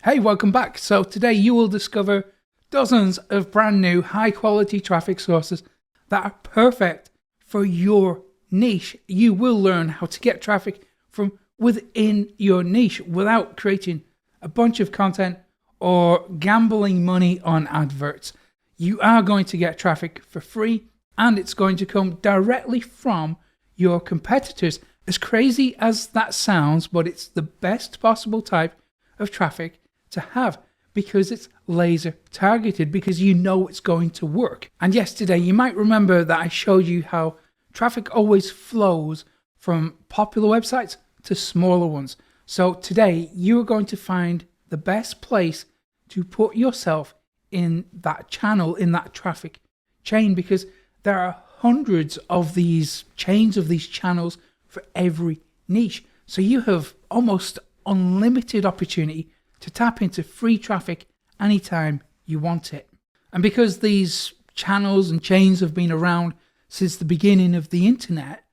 Hey, welcome back. So today you will discover dozens of brand new high quality traffic sources that are perfect for your niche. You will learn how to get traffic from within your niche without creating a bunch of content or gambling money on adverts. You are going to get traffic for free and it's going to come directly from your competitors. As crazy as that sounds, but it's the best possible type of traffic to have because it's laser targeted, because you know it's going to work. And yesterday you might remember that I showed you how traffic always flows from popular websites to smaller ones. So today you are going to find the best place to put yourself in that channel, in that traffic chain, because there are hundreds of these chains, of these channels for every niche. So you have almost unlimited opportunity to tap into free traffic anytime you want it. And because these channels and chains have been around since the beginning of the internet,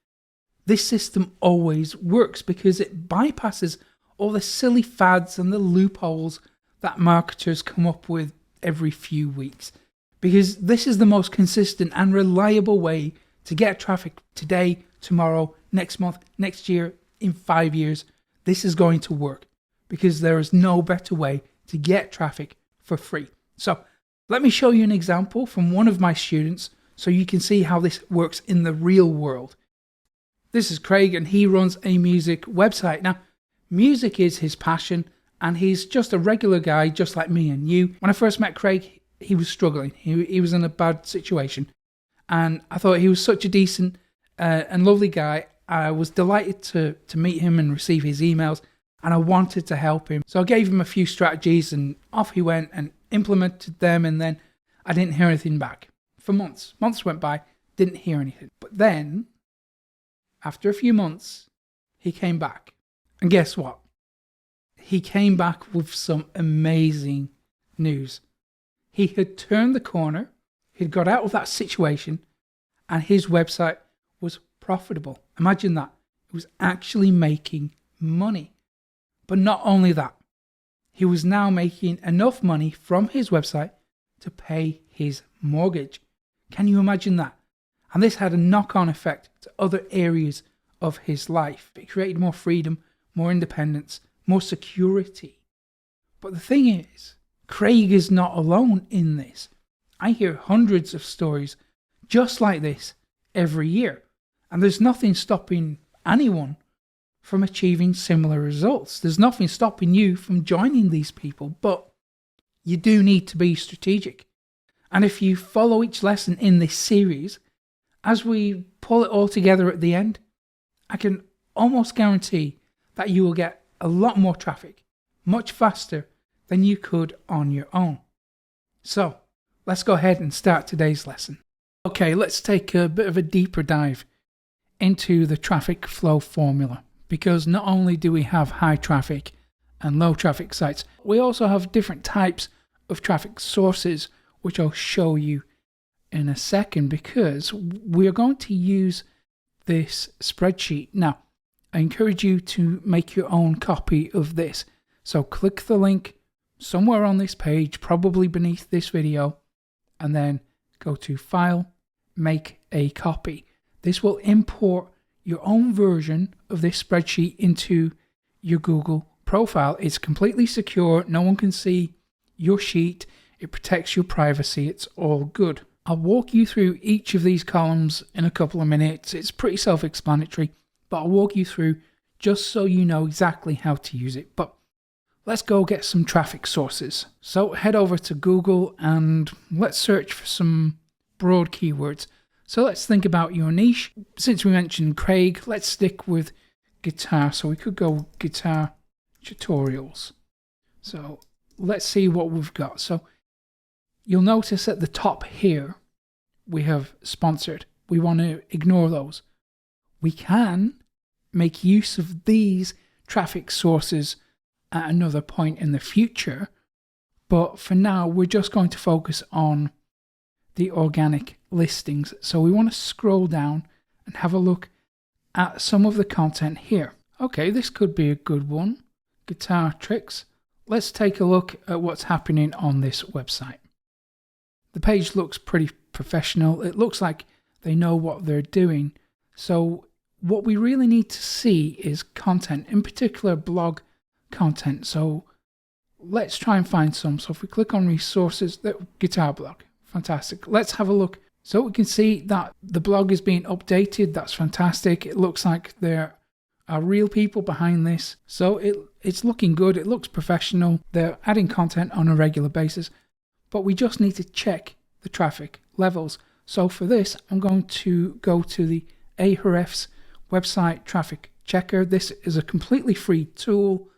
this system always works because it bypasses all the silly fads and the loopholes that marketers come up with every few weeks. Because this is the most consistent and reliable way to get traffic today, tomorrow, next month, next year, in 5 years. This is going to work because there is no better way to get traffic for free. So let me show you an example from one of my students so you can see how this works in the real world. This is Craig and he runs a music website. Now, music is his passion and he's just a regular guy just like me and you. When I first met Craig, he was struggling. He was in a bad situation. And I thought he was such a decent and lovely guy. I was delighted to meet him and receive his emails, and I wanted to help him. So I gave him a few strategies and off he went and implemented them, and then I didn't hear anything back. For months. Months went by, didn't hear anything. But then, after a few months, he came back. And guess what? He came back with some amazing news. He had turned the corner, he'd got out of that situation, and his website was profitable. Imagine that. It was actually making money. But not only that, he was now making enough money from his website to pay his mortgage. Can you imagine that? And this had a knock-on effect to other areas of his life. It created more freedom, more independence, more security. But the thing is, Craig is not alone in this. I hear hundreds of stories just like this every year. And there's nothing stopping anyone from achieving similar results. There's nothing stopping you from joining these people, but you do need to be strategic. And if you follow each lesson in this series, as we pull it all together at the end, I can almost guarantee that you will get a lot more traffic, much faster than you could on your own. So let's go ahead and start today's lesson. Okay, let's take a bit of a deeper dive into the traffic flow formula, because not only do we have high traffic and low traffic sites, we also have different types of traffic sources, which I'll show you in a second, because we're going to use this spreadsheet. Now, I encourage you to make your own copy of this. So click the link somewhere on this page, probably beneath this video, and then go to File, Make a Copy. This will import your own version of this spreadsheet into your Google profile. It's completely secure. No one can see your sheet. It protects your privacy. It's all good. I'll walk you through each of these columns in a couple of minutes. It's pretty self-explanatory, but I'll walk you through just so you know exactly how to use it. But let's go get some traffic sources. So head over to Google and let's search for some broad keywords. So let's think about your niche. Since we mentioned Craig, let's stick with guitar. So we could go guitar tutorials. So let's see what we've got. So you'll notice at the top here, we have sponsored. We want to ignore those. We can make use of these traffic sources at another point in the future. But for now, we're just going to focus on the organic listings. So we want to scroll down and have a look at some of the content here. Okay, this could be a good one. Guitar tricks. let's take a look at what's happening on this website. The page looks pretty professional. It looks like they know what they're doing. So what we really need to see is content, in particular blog content. So let's try and find some. So if we click on resources, that guitar blog, fantastic. Let's have a look. So we can see that the blog is being updated. That's fantastic. It looks like there are real people behind this. So it's looking good. It looks professional. They're adding content on a regular basis, but we just need to check the traffic levels. So for this, I'm going to go to the Ahrefs website traffic checker. This is a completely free tool,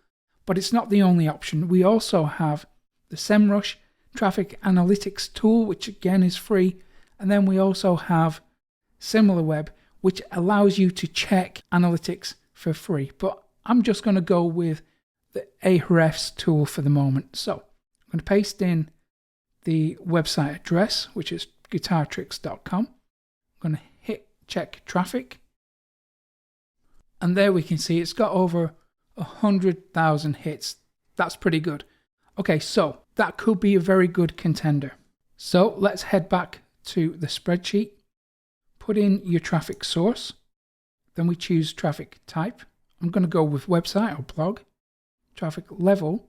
but it's not the only option. We also have the SEMrush traffic analytics tool, which again is free. And then we also have SimilarWeb, which allows you to check analytics for free. But I'm just going to go with the Ahrefs tool for the moment. So I'm going to paste in the website address, which is guitartricks.com. I'm going to hit check traffic. And there we can see it's got over 100,000 hits. That's pretty good. Okay, so that could be a very good contender. So let's head back to the spreadsheet, put in your traffic source, then we choose traffic type. I'm going to go with website or blog. Traffic level,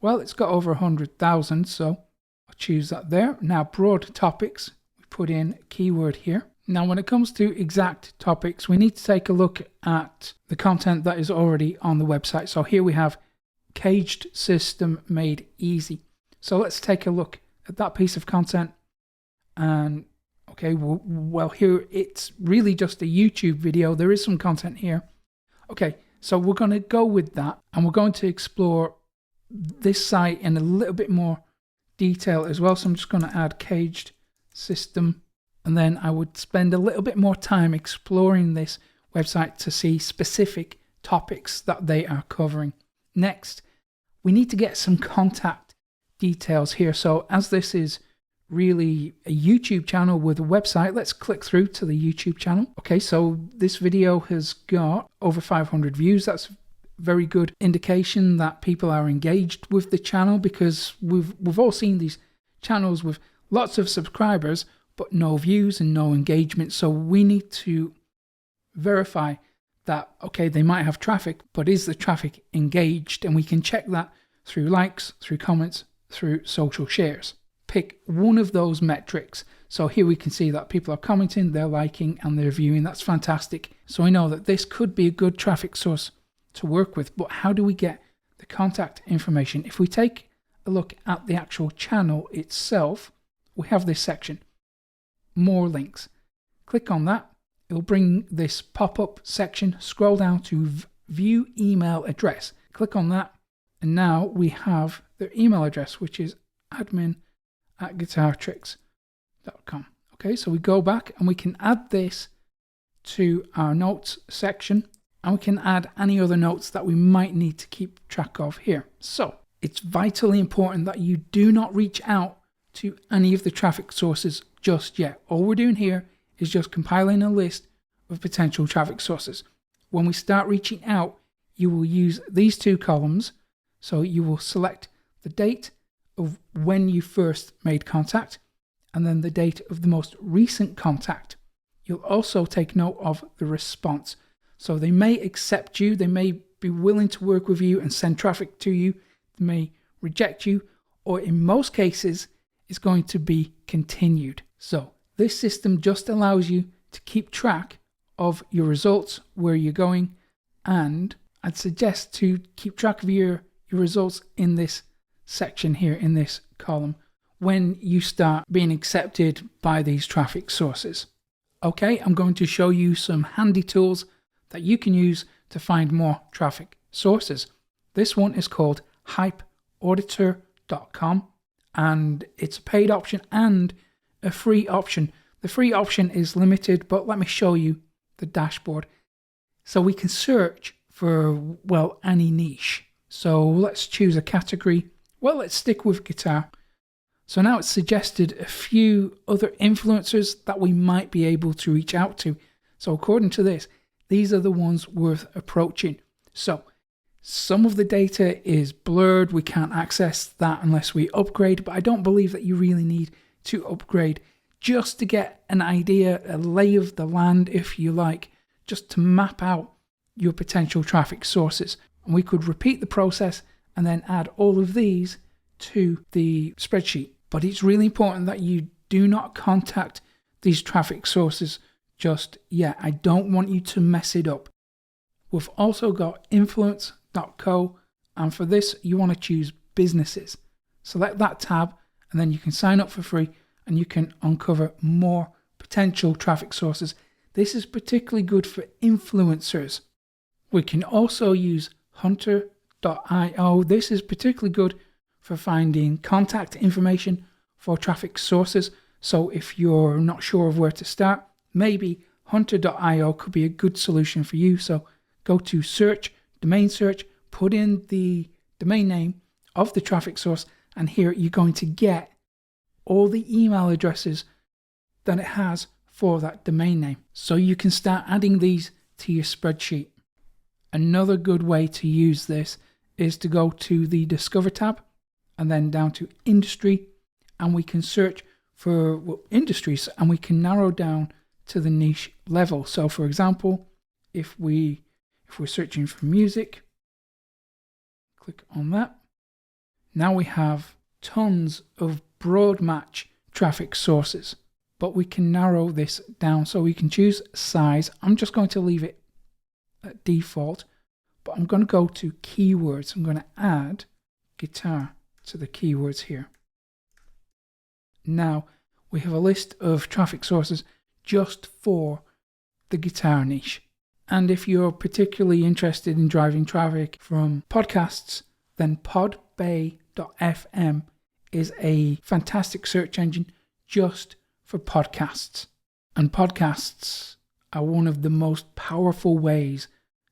well, it's got over 100,000, so I'll choose that there. Now broad topics, we put in a keyword here. Now when it comes to exact topics, we need to take a look at the content that is already on the website. So here we have caged system made easy. So let's take a look at that piece of content. And okay, well here it's really just a YouTube video. There is some content here. Okay, so we're going to go with that, and we're going to explore this site in a little bit more detail as well. So I'm just going to add caged system, and then I would spend a little bit more time exploring this website to see specific topics that they are covering. Next, we need to get some contact details here. So as this is really a YouTube channel with a website, let's click through to the YouTube channel. Okay, so this video has got over 500 views. That's a very good indication that people are engaged with the channel, because we've all seen these channels with lots of subscribers but no views and no engagement. So we need to verify that, okay, they might have traffic, but is the traffic engaged? And we can check that through likes, through comments, through social shares. Pick one of those metrics. So here we can see that people are commenting, they're liking, and they're viewing. That's fantastic. So I know that this could be a good traffic source to work with. But how do we get the contact information? If we take a look at the actual channel itself, we have this section, more links. Click on that. It'll bring this pop-up section. Scroll down to view email address. Click on that. And now we have their email address, which is admin@guitartricks.com. Okay, so we go back and we can add this to our notes section, and we can add any other notes that we might need to keep track of here. So it's vitally important that you do not reach out to any of the traffic sources just yet. All we're doing here is just compiling a list of potential traffic sources. When we start reaching out, you will use these two columns. So you will select the date of when you first made contact, and then the date of the most recent contact. You'll also take note of the response. So they may accept you, they may be willing to work with you and send traffic to you, they may reject you, or in most cases, it's going to be continued. So this system just allows you to keep track of your results, where you're going, and I'd suggest to keep track of your results in this section here, in this column, when you start being accepted by these traffic sources. Okay, I'm going to show you some handy tools that you can use to find more traffic sources. This one is called hypeauditor.com, and it's a paid option and a free option. The free option is limited, but let me show you the dashboard. So we can search for, well, any niche. So let's choose a category. Well, let's stick with guitar. So now it's suggested a few other influencers that we might be able to reach out to. So according to this, these are the ones worth approaching. So Some of the data is blurred. We can't access that unless we upgrade, but I don't believe that you really need to upgrade, just to get an idea, a lay of the land, if you like, just to map out your potential traffic sources. And we could repeat the process and then add all of these to the spreadsheet. But it's really important that you do not contact these traffic sources just yet. I don't want you to mess it up. We've also got influence.co, and for this you want to choose businesses. Select that tab and then you can sign up for free and you can uncover more potential traffic sources. This is particularly good for influencers. We can also use hunter.io. This is particularly good for finding contact information for traffic sources. So if you're not sure of where to start, maybe hunter.io could be a good solution for you. So go to search, domain search, put in the domain name of the traffic source, and here you're going to get all the email addresses that it has for that domain name. So you can start adding these to your spreadsheet. Another good way to use this is to go to the Discover tab and then down to Industry, and we can search for industries and we can narrow down to the niche level. So for example, if we're searching for music, click on that. Now we have tons of broad match traffic sources, but we can narrow this down. So we can choose size. I'm just going to leave it at default, but I'm going to go to keywords. I'm going to add guitar to the keywords here. Now we have a list of traffic sources just for the guitar niche. And if you're particularly interested in driving traffic from podcasts, then podbay.fm is a fantastic search engine just for podcasts. And podcasts are one of the most powerful ways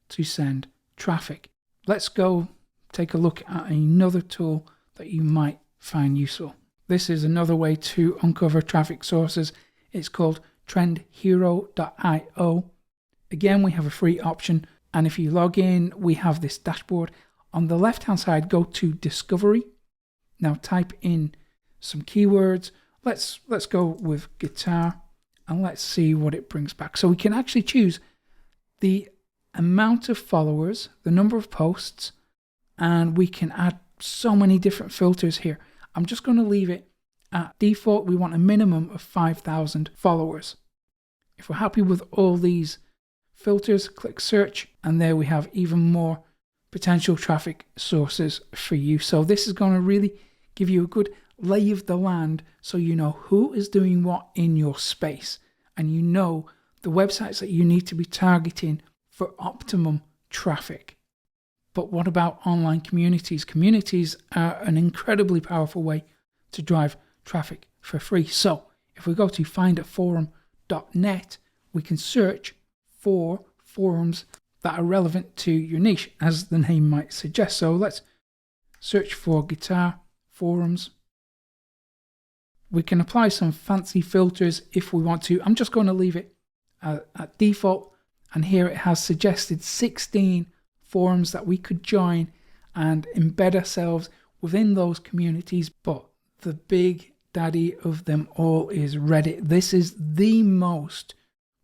to send traffic. Let's go take a look at another tool that you might find useful. This is another way to uncover traffic sources. It's called trendhero.io. Again, we have a free option, and if you log in, we have this dashboard. On the left hand side, go to Discovery. Now type in some keywords. Let's go with guitar, and let's see what it brings back. So we can actually choose the amount of followers, the number of posts, and we can add so many different filters here. I'm just going to leave it at default. We want a minimum of 5,000 followers. If we're happy with all these filters, click search, and there we have even more potential traffic sources for you. So this is going to really give you a good lay of the land, so you know who is doing what in your space, and you know the websites that you need to be targeting for optimum traffic. But what about online communities? Communities are an incredibly powerful way to drive traffic for free. So if we go to findaforum.net, we can search for forums that are relevant to your niche, as the name might suggest. So let's search for guitar forums. We can apply some fancy filters if we want to. I'm just going to leave it at default, and here it has suggested 16 forums that we could join and embed ourselves within those communities. But the big daddy of them all is Reddit. This is the most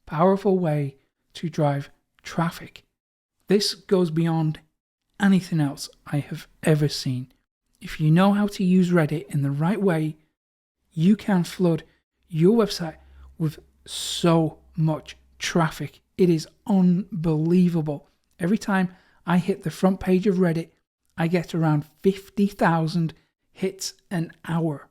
powerful way to drive traffic. This goes beyond anything else I have ever seen. If you know how to use Reddit in the right way, you can flood your website with so much traffic. It is unbelievable. Every time I hit the front page of Reddit, I get around 50,000 hits an hour.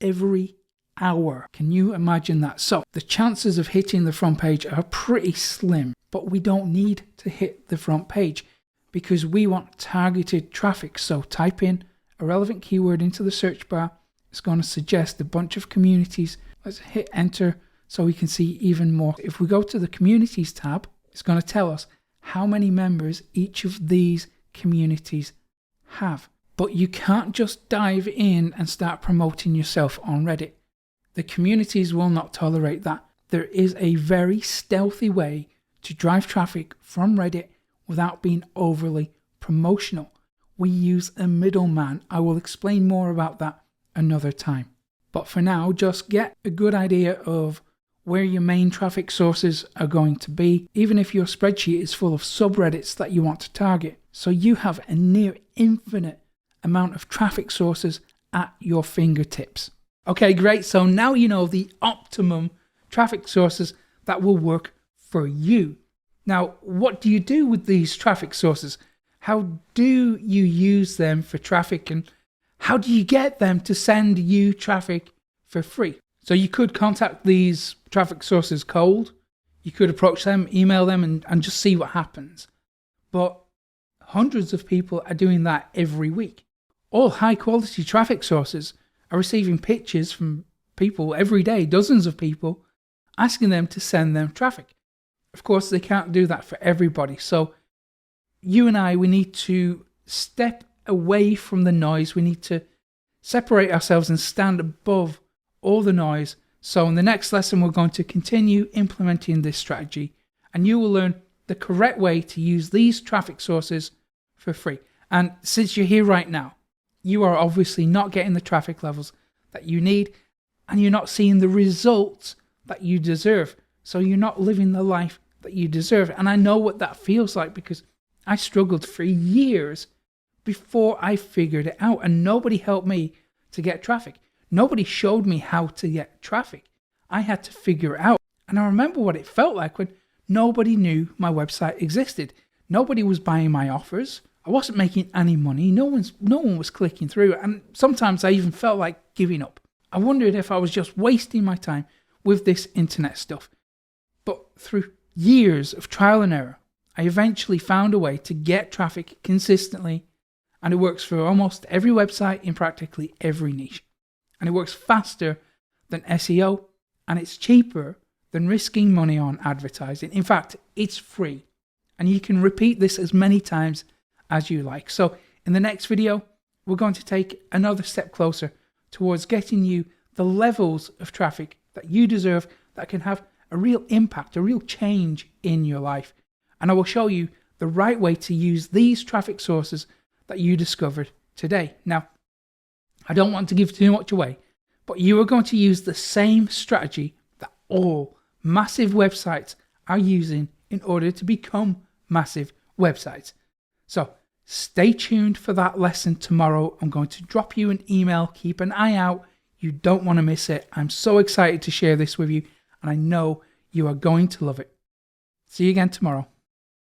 Every hour. Can you imagine that? So the chances of hitting the front page are pretty slim, but we don't need to hit the front page because we want targeted traffic. So type in a relevant keyword into the search bar. It's going to suggest a bunch of communities. Let's hit enter so we can see even more. If we go to the communities tab, it's going to tell us how many members each of these communities have. But you can't just dive in and start promoting yourself on Reddit. The communities will not tolerate that. There is a very stealthy way to drive traffic from Reddit without being overly promotional. We use a middleman. I will explain more about that another time. But for now, just get a good idea of where your main traffic sources are going to be, even if your spreadsheet is full of subreddits that you want to target. So you have a near infinite amount of traffic sources at your fingertips. Okay, great. So now you know the optimum traffic sources that will work for you. Now, what do you do with these traffic sources? How do you use them for traffic, and how do you get them to send you traffic for free? So you could contact these traffic sources cold. You could approach them, email them, and just see what happens. But hundreds of people are doing that every week. All high quality traffic sources are receiving pitches from people every day, dozens of people, asking them to send them traffic. Of course, they can't do that for everybody. So you and I, we need to step away from the noise. We need to separate ourselves and stand above all the noise. So in the next lesson, we're going to continue implementing this strategy, and you will learn the correct way to use these traffic sources for free. And since you're here right now, you are obviously not getting the traffic levels that you need, and you're not seeing the results that you deserve. So you're not living the life that you deserve. And I know what that feels like, because I struggled for years before I figured it out, and nobody helped me to get traffic. Nobody showed me how to get traffic. I had to figure it out. And I remember what it felt like when nobody knew my website existed. Nobody was buying my offers. I wasn't making any money. No one was clicking through. And sometimes I even felt like giving up. I wondered if I was just wasting my time with this internet stuff. But through years of trial and error, I eventually found a way to get traffic consistently. And it works for almost every website in practically every niche. And it works faster than SEO, and it's cheaper than risking money on advertising. In fact, it's free, and you can repeat this as many times as you like. So in the next video, we're going to take another step closer towards getting you the levels of traffic that you deserve, that can have a real impact, a real change in your life. And I will show you the right way to use these traffic sources that you discovered today. Now, I don't want to give too much away, but you are going to use the same strategy that all massive websites are using in order to become massive websites. So stay tuned for that lesson tomorrow. I'm going to drop you an email. Keep an eye out. You don't want to miss it. I'm so excited to share this with you, and I know you are going to love it. See you again tomorrow.